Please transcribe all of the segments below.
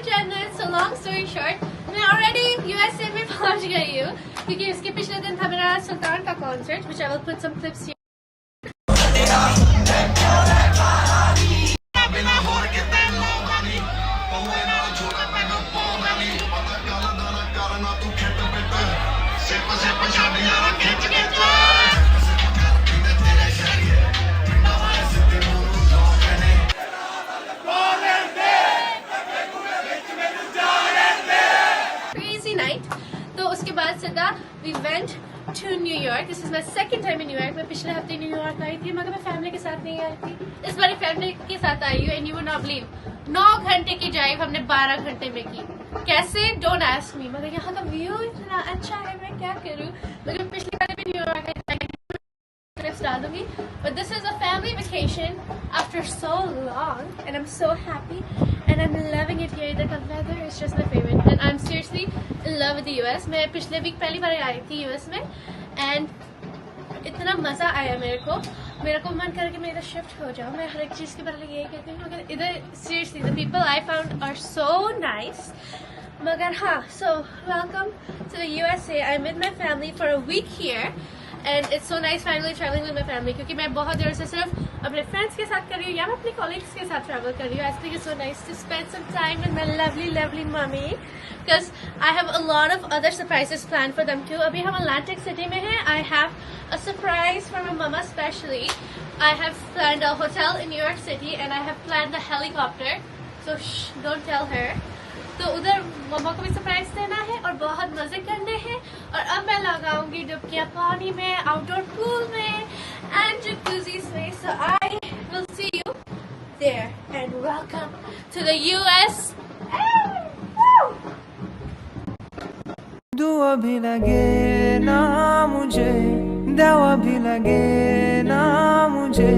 channel. So long story short, मैं already USA में पहुंच गई हूँ क्योंकि इसके पिछले दिन था मेरा सुल्तान का concert, which I will put some clips here. तो उसके बाद सीधा we went to New York. This is my second time in New York. मैं पिछले हफ्ते न्यू यॉर्क आई थी मगर मैं फैमिली के साथ नहीं आई थी. इस बार फैमिली के साथ आई हूँ and you would not believe 9 घंटे की ड्राइव हमने 12 घंटे में की. कैसे? Don't ask me. मगर यहाँ का व्यू इतना अच्छा है, मैं क्या करूँ. मगर पिछली बार भी न्यू यॉर्क आई ट्रिप्स डालूंगी. But this is a family vacation after so long and I'm so happy and I'm loving it here. The weather is just my favorite and I'm seriously in love with the US. मैं पिछले week पहली बार आई थी US में and इतना मजा आया मेरे को मन कर कि मैं इधर शिफ्ट हो जाऊँ. मैं हर एक चीज के बारे में यही कहती हूँ मगर इधर seriously the people I found are so nice. मगर हाँ, so welcome to the USA. I'm with my family for a week here and it's so nice finally traveling with my family क्योंकि मैं बहुत देर से सिर्फ अपने फ्रेंड्स के साथ कर रही हूँ या मैं अपने कॉलीग्स के साथ ट्रैवल कर रही हूँ. I think it's so nice to spend some time with my lovely mommy because I have a lot of other surprises planned for them too. अभी हम Atlantic City में हैं. I have a surprise for my mama especially. I have planned a hotel in New York City and I have planned a helicopter. So shh, don't tell her. तो उधर मम्मा को भी surprise देना है और बहुत मजे करने हैं. और अब मैं लगाऊंगी डुबकियां पानी में, आउटडोर पूल में एंड जकूज़ीज़ में. So I will see you there and welcome to the US. दुआ भी लगे ना मुझे, दवा भी लगे ना मुझे,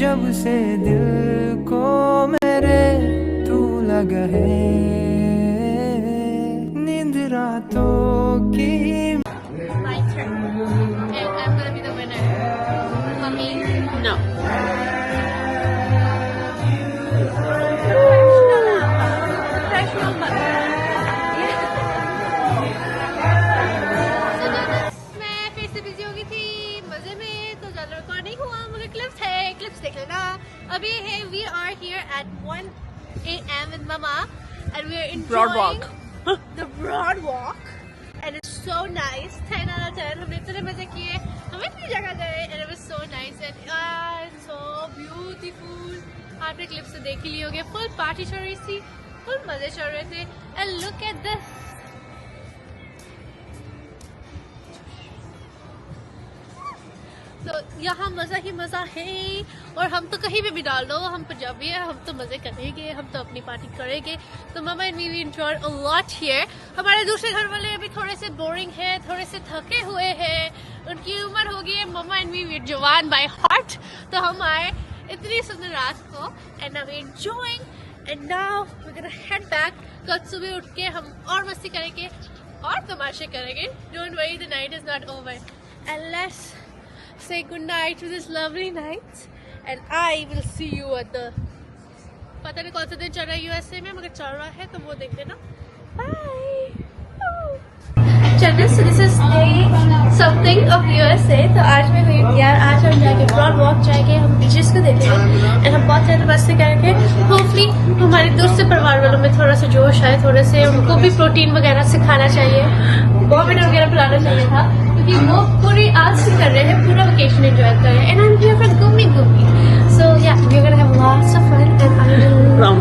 जब से दिल को मेरे तू लगा है. रातों की My turn. And I'm gonna be the winner. Mommy? No. मैं फिर से बिजी हो गई थी मजे में तो ज्यादा रिकॉर्ड नहीं हुआ मगर क्लिप्स है, क्लिप्स देख लेना. अभी है we are here at 1 AM with Mama and we are enjoying the broad walk and it's so nice. 10 out of 10. हमने इतने मजे किए, हम इतनी जगह गए and it was so nice and so beautiful. आपने क्लिप से देख ही ली होगी. फुल पार्टी चल रही थी, फुल मजे चल रहे थे and look at this. तो यहाँ मजा ही मजा है और हम तो कहीं भी डाल दो, हम पंजाबी है, हम तो मजे करेंगे, हम तो अपनी पार्टी करेंगे. तो mama and we enjoyed a lot here. हमारे दूसरे घर वाले अभी थोड़े से बोरिंग है, थोड़े से थके हुए हैं, उनकी उम्र हो गई है. मम्मा एंड वी जवान बाय हार्ट. तो हम आए इतनी सुंदर रात को and now we enjoying and now we gonna head back. कल सुबह उठ के हम और मस्ती करेंगे और तमाशे करेंगे. Don't worry, the night is not over and let's say good night to this lovely night and I will see you at the पता नहीं कौन सा दिन चल रहा है USA में मगर चल रहा है तो वो देख लेना. Bye. So this is day something of USA. तो आज मैं हुई यार, आज हम जाके ब्रॉड वॉक जाएंगे, हम बीचेस को देखेंगे एंड हम बहुत ज़्यादा मस्ती करेंगे. होपफुली हमारे दूसरे परिवार वालों में थोड़ा सा जोश आए, थोड़े से उनको भी प्रोटीन वगैरह सिखाना चाहिए, वॉमिट वगैरह पिलाना चाहिए था क्योंकि वो पूरी आज से कर रहे हैं, पूरा वेकेशन एंजॉय कर रहे हैं and I am here for घूमी. So yeah, we're gonna have lots of fun and I'm in love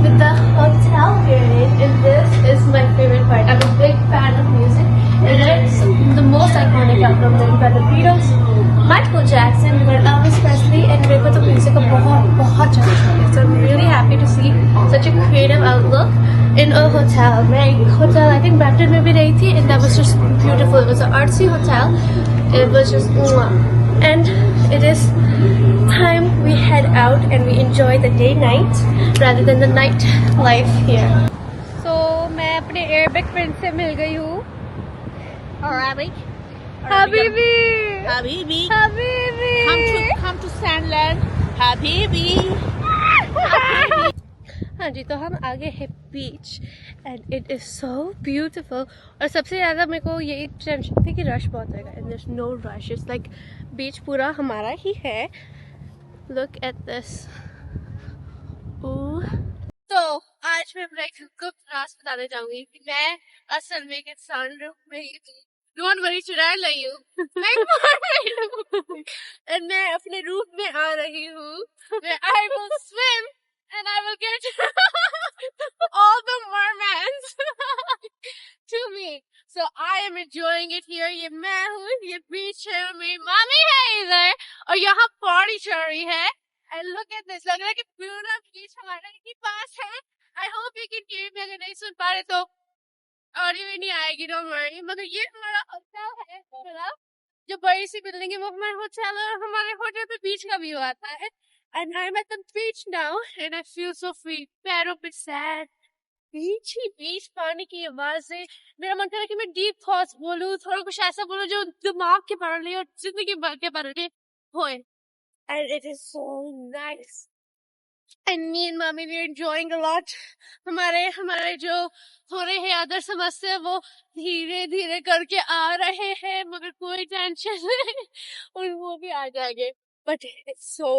with the hotel we're in and this is my favorite part. I'm a big fan of music and it's the most iconic album done by the Beatles, Michael Jackson, Elvis Presley and मेरे को तो music का बहुत ज़्यादा शौक है. So I'm really happy to see such a creative outlook in a hotel. मैं एक hotel I think Brampton में भी रही थी and that was just beautiful. It was an artsy hotel. It was just and it is time we head out and we enjoy the day night rather than the night life here. So मैं अपने Arabic friend से मिल गई हूँ. Arabic. Habibi. Come to Sandland. Habibi. हाँ जी, तो हम आगे हैं beach and it is so beautiful. और सबसे ज़्यादा मेरे को ये टेंशन थी कि रश बहुत आएगा, and there is no rush. It's like beach पूरा हमारा ही है। Look at this. तो आज मैं एक गुप्त राज बताने जाऊंगी कि मैं असल में एक सनरूफ में ही डोंट वरी चुरा लाई हूँ एंड मैं अपने रूप में आ रही हूँ। I will swim and I will get all the mermaids to me. So I am enjoying it here. ये मैं हूँ, ये बीच है, मेरी मामी है इधर और यहाँ पार्टी चल रही है। And look at this, लग रहा है कि पूरा बीच हमारे ही पास है। I hope you can hear me। अगर नहीं सुन पा रहे तो ऑडियो ही नहीं आएगी, don't worry। मगर ये हमारा होटल है, मतलब जो बड़ी सी बिल्डिंग है वो हमारा होटल है और हमारे होटल पे बीच का व्यू आता है। And I'm at the beach now and I feel so free। पैरों पे सैंड, बीच ही बीच, पानी की आवाज से मेरा मन कर रहा है कि मैं डीप थॉट्स बोलूं, थोड़ा कुछ ऐसा बोलूं जो दिमाग के बारे में और जिंदगी भर के बारे में होए। And it is so nice। And me and mommy we are enjoying a lot। हमारे जो हो रहे हैं अदर समस्या वो धीरे धीरे करके आ रहे हैं, मगर कोई टेंशन नहीं और वो भी आ जाएंगे। But it's so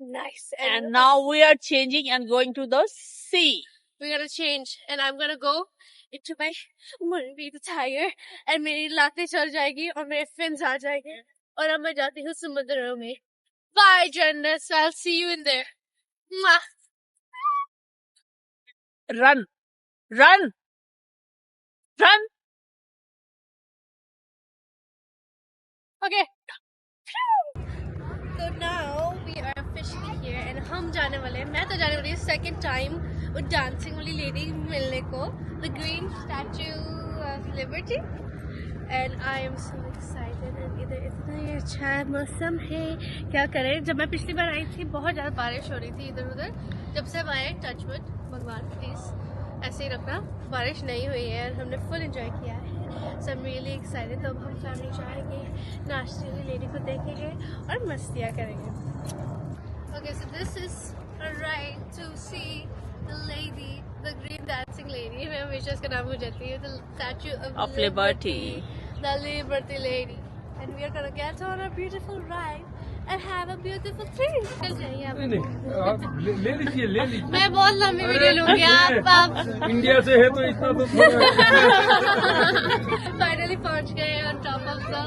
nice। And now we are changing and going to the sea। We're gonna change and I'm gonna go into my movie attire and मेरी लातें चल जाएगी और मेरे fins आ जाएंगे और अब मैं जाती हूँ समुद्र में। Bye Jannat, I'll see you in there। Mwah। Run, run, run। Okay। So now we are officially here and हम जाने वाले हैं, मैं तो जाने वाली हूँ second time वो dancing वाली lady मिलने को, the green statue of liberty। And I am so excited। and इधर इतना ही अच्छा मौसम है, क्या करें। जब मैं पिछली बार आई थी बहुत ज़्यादा बारिश हो रही थी इधर उधर। जब से हम आए, टच वुड, भगवान प्लीज ऐसे ही रखना, बारिश नहीं हुई है और हमने फुल एंजॉय किया है। So I'm really excited। तो अब हम फैमिली जाएंगे, नाचती हुई लेडी को देखेंगे और मस्तियाँ करेंगे। Okay, so this is a ride to see the lady, the green dancing lady। मैं हमेशा इसका नाम भूल जाती हूँ। The statue of Liberty। The Liberty lady। And we are gonna get on a beautiful ride and have a beautiful trip। चल जाइए आप। आप ले लीजिए। मैं बहुत लंबी वीडियो लूंगी, आप इंडिया से है तो इतना तो फाइनली पहुंच गए on top of the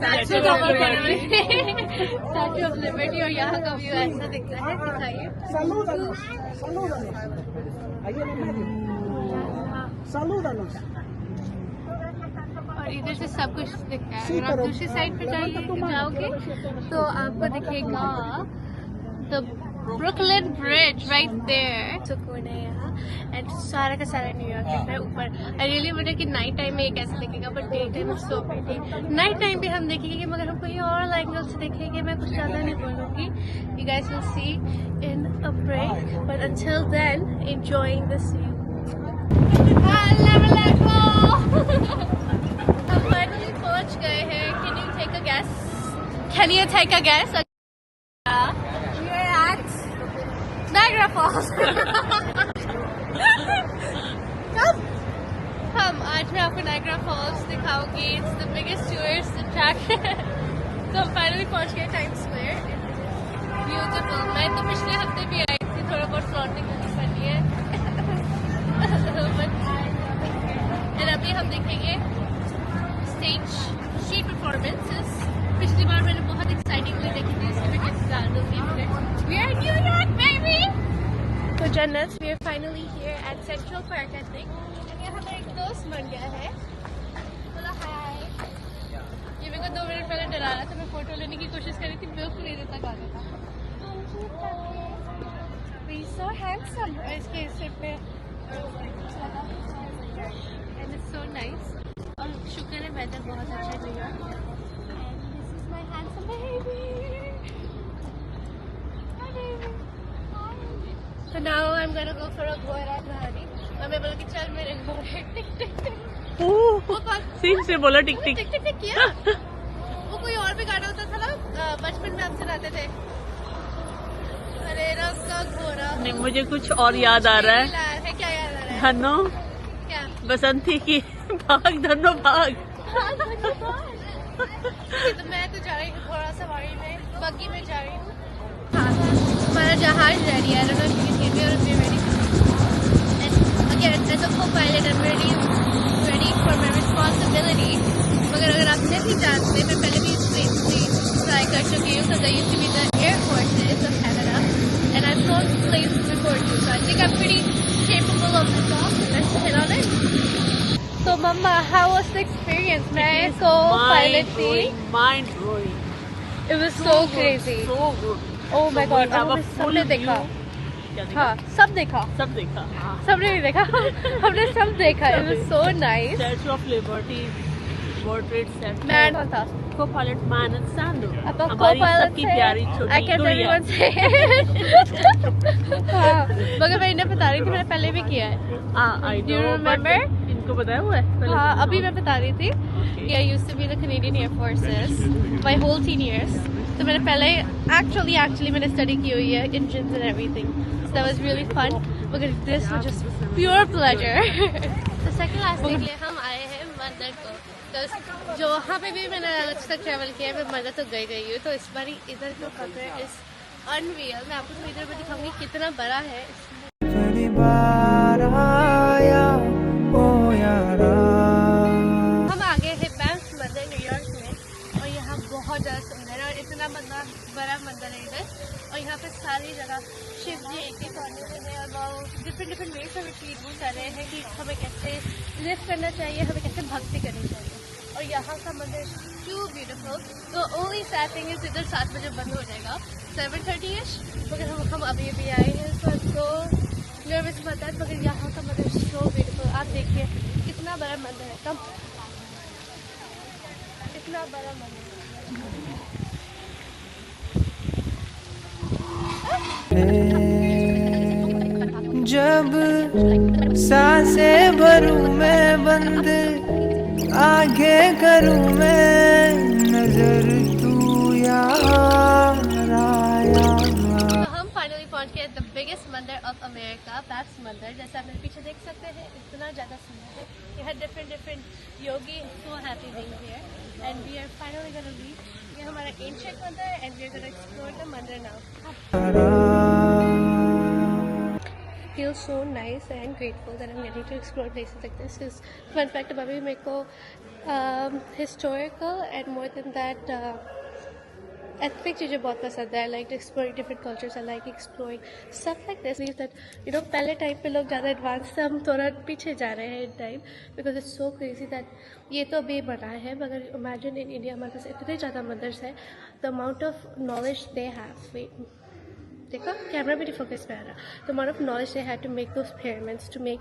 Statue of Liberty। Statue of liberty और यहाँ का व्यू ऐसा दिखता है। दिखाइए। और इधर से सब कुछ दिखता है। अगर आप दूसरी साइड पे जाओगे तो आपको दिखेगा the Brooklyn bridge right there. सुकून है यहाँ एंड सारा का सारा न्यूयॉर्क है ऊपर। आई रियली वंडर कि नाइट टाइम में कैसे दिखेगा, but day time is so pretty. Night time पे हम देखेंगे मगर हम कोई और एंगल से देखेंगे। मैं कुछ ज़्यादा नहीं बोलूँगी, you guys will see in a break, but until then enjoying this view. हम फाइनली पहुँच गए हैं। Can you take a guess? Can you take a guess? Niagara Falls। आज मैं आपको Niagara Falls दिखाऊंगी। It's the biggest tourist attraction। तो हम फाइनली पहुंच गए टाइम्स स्क्वायर। ब्यूटीफुल। मैं तो पिछले हफ्ते भी आई थी, थोड़ा बहुत फ्लॉटिंग करनी है। और अभी हम देखेंगे स्टेज स्ट्रीट परफॉर्मेंसेस। पिछली बार मैंने बहुत एक्साइटिंगली देखी थी, इसलिए मैं कैसे डाल दूंगी। We are in New York, baby। तो जन्नत, we are finally here at Central Park, I think। और यहाँ मेरा एक दोस्त बन गया है। बोला हाय। ये मेरे को 2 मिनट पहले डरा रहा था, मैं फोटो लेने की कोशिश कर रही थी, बिल्कुल इधर तक आ गया था। He's so handsome। और इसके सिर पे and it's so nice। और शुक्र है वेदर बहुत अच्छा है New York. And this is my handsome baby। So now I'm gonna go for a goira घारी। और मैं बोला कि चल मेरे घर टिक टिक टिक। सीन से बोला टिक टिक टिक टिक टिक किया। वो कोई और भी गाना होता था ना, बचपन में हम सुनाते थे। अरे रंग का घोड़ा नहीं, मुझे कुछ और याद आ रहा है। है क्या याद आ रहा है? धनो क्या? बसंती की भाग धनो भाग। तो मैं तो जा रही हूँ घोड़ा सवारी में, बग्गी में जा रही हूँ। हाँ, हमारा जहाज रेडी है। Again, as a co-pilot, I'm ready for my responsibility. मगर अगर आप नहीं जानते, मैं पहले भी इस प्लेन से ट्राई कर चुकी हूँ because I used to be the Air Forces of Canada and I've flown planes before too, so I think I'm pretty capable of the job. Let's hit on it. So, Mama, how was the experience? मैं co-pilot थी. Mind blowing. It was so crazy. So good. Oh my God, we have a हमने full सबने देखा. view. क्या देखा? हाँ, सब देखा. सब देखा। हाँ। सबने नहीं देखा. हमने सब देखा. It was so nice. Statue of Liberty, World Trade Center. Man था. Co-pilot Man and Sandu. अब हमारी co-pilot सबकी थे. प्यारी छोटी I kept गुड़िया। everyone saying. हाँ, मगर मैं इन्हें बता रही थी, मैंने पहले भी किया है. I Do you know, remember? but इनको बताया हुआ है? पहले हाँ, से अभी बताओ। मैं बता रही थी कि I used to be the Canadian Air Forces my whole teen years. तो मैंने पहले actually मैंने study की हुई है engines and everything. So that was really fun. मगर this was just pure pleasure. तो second last day के लिए हम आए हैं मंदिर को. तो जो वहाँ पे भी मैंने अलग से ट्रैवल किया है, मैं मंदिर तो गई हूँ. तो इस बार इधर का कल्चर इज अनरियल. मैं आपको इधर पर दिखाऊंगी कितना बड़ा है. पहली बार आया ओ यारा हम आ गए हैं बैंक मंदिर न्यूयॉर्क में और यहाँ बहुत ज़्यादा सुंदर है और इतना बड़ा मंदिर है इधर. और यहाँ पे सारी जगह शिव जी एक ही कॉर्नर में है और वो डिफरेंट वेज में ट्रीट भी कर रहे हैं कि हमें कैसे लिव करना चाहिए, हमें कैसे भक्ति करनी चाहिए. और यहाँ का मंदिर टू ब्यूटीफुल. तो ओनली सैड थिंग इज इधर 7 बजे बंद हो जाएगा, 7:30ish. मगर हम अभी आए हैं तो नर्वस मत है. मगर यहाँ का मंदिर सो ब्यूटीफुल. आप देखिए कितना बड़ा मंदिर है. कम इतना बड़ा मंदिर. जब सांसें भरूं मैं बंद आंखें करूं मैं नजर तू यार आया. हम फाइनली पहुंच गए द बिगेस्ट मंदिर ऑफ अमेरिका, बैप्स मंदिर. जैसे आप मेरे पीछे देख सकते हैं, इतना ज़्यादा सुंदर है. यहाँ डिफरेंट योगी. So happy being here and we are finally gonna leave. ये हमारा एंशिएंट मंदिर and we are gonna explore the मंदिर now. Feels so nice and grateful that I'm getting to explore places like this. Because fun fact about me, मेरे को historical and more than that ethnic चीज़ें बहुत पसंद है. I like exploring different cultures. I like exploring stuff like this. That पहले time पे लोग ज़्यादा एडवांस थे, हम थोड़ा पीछे जा रहे हैं in time. Because it's so crazy that ये तो अभी बना है, मगर इमेजिन इन इंडिया हमारे पास इतने ज़्यादा मंदिर्स हैं. The amount of knowledge they have. देखो कैमरा भी फोकस में आ रहा. The amount of knowledge they had to make those pyramids, to make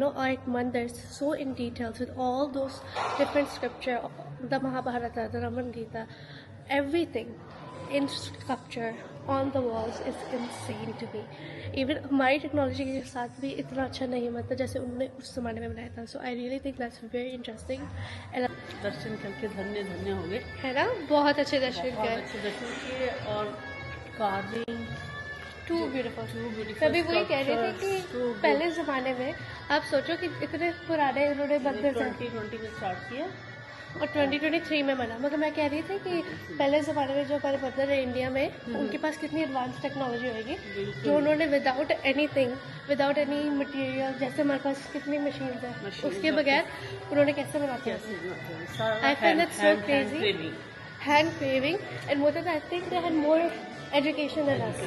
art मंदिर्स so in details with all those different scripture. The Mahabharata, the Ramayana Gita, everything in sculpture on the walls is insane to me. Even हमारी technology के साथ भी इतना अच्छा नहीं मतलब जैसे उन्होंने उस ज़माने में बनाया था. So I really think that's very interesting. दर्शन करके धन्य धन्य हो गए, है ना. बहुत अच्छे दर्शन बहुत किए. अच्छे दर्शन किए और कार्विंग टू ब्यूटीफुल. तभी वही कह रहे थे कि पहले ज़माने में आप सोचो कि इतने पुराने उन्होंने मंदिर थे 2020 में स्टार्ट किया और 2023 में बना. मगर मैं कह रही थी कि पहले ज़माने में जो हमारे मंदिर है इंडिया में, उनके पास कितनी एडवांस टेक्नोलॉजी होगी जो उन्होंने विदाउट एनी मटेरियल, जैसे हमारे पास कितनी मशीन है, उसके बगैर उन्होंने कैसे बनाते हैं. I find that so crazy. Hand craving, and more than that, I think they had more education than us.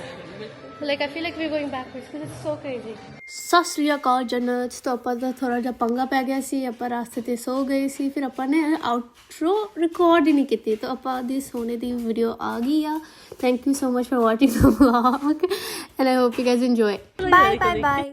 Like I feel like we're going backwards because it's so crazy. ਸਤਿ ਸ਼੍ਰੀ ਅਕਾਲ ਜਨਤ. ਤਾਂ ਆਪਾਂ ਦਾ ਥੋੜਾ ਜਿਹਾ ਪੰਗਾ ਪੈ ਗਿਆ ਸੀ. ਆਪਾਂ ਰਾਸਤੇ ਤੇ ਸੋ ਗਏ ਸੀ, ਫਿਰ ਆਪਾਂ ਨੇ ਆਊਟਰੋ ਰਿਕਾਰਡ ਹੀ ਨਹੀਂ ਕੀਤੀ. ਤਾਂ ਆਪਾਂ ਦੀ ਸੋਨੇ ਦੀ ਵੀਡੀਓ ਆ ਗਈ ਆ. Thank you so much for watching the vlog and I hope you guys enjoy. Bye.